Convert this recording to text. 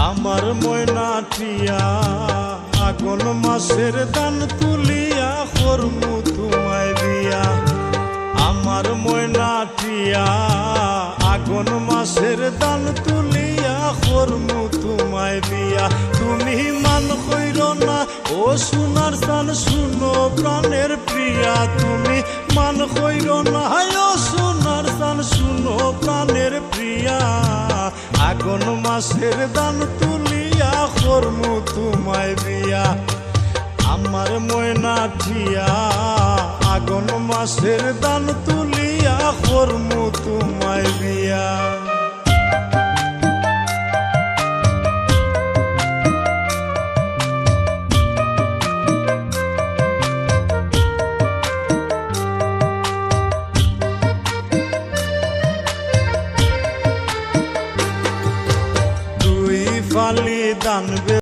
আমার ময়নাটিয়া আগুন মাসের দান তুলিয়া করমু তোমায় বিয়া। আমার ময়নাটিয়া আগুন মাসের দান তুলিয়া করমু তোমায় বিয়া। তুমি মান কইর না ও সোনার চান শুনো প্রাণের প্রিয়া। তুমি মান কইর না ও সোনার চান শুনো প্রাণের প্রিয়া। আগুন মাসের দান তুলিয়া করমু তোমায় বিয়া। আমার ময়নাটিয়া আগুন মাসের দান তুলিয়া করমু তোমায় বিয়া। দুই ফালি দান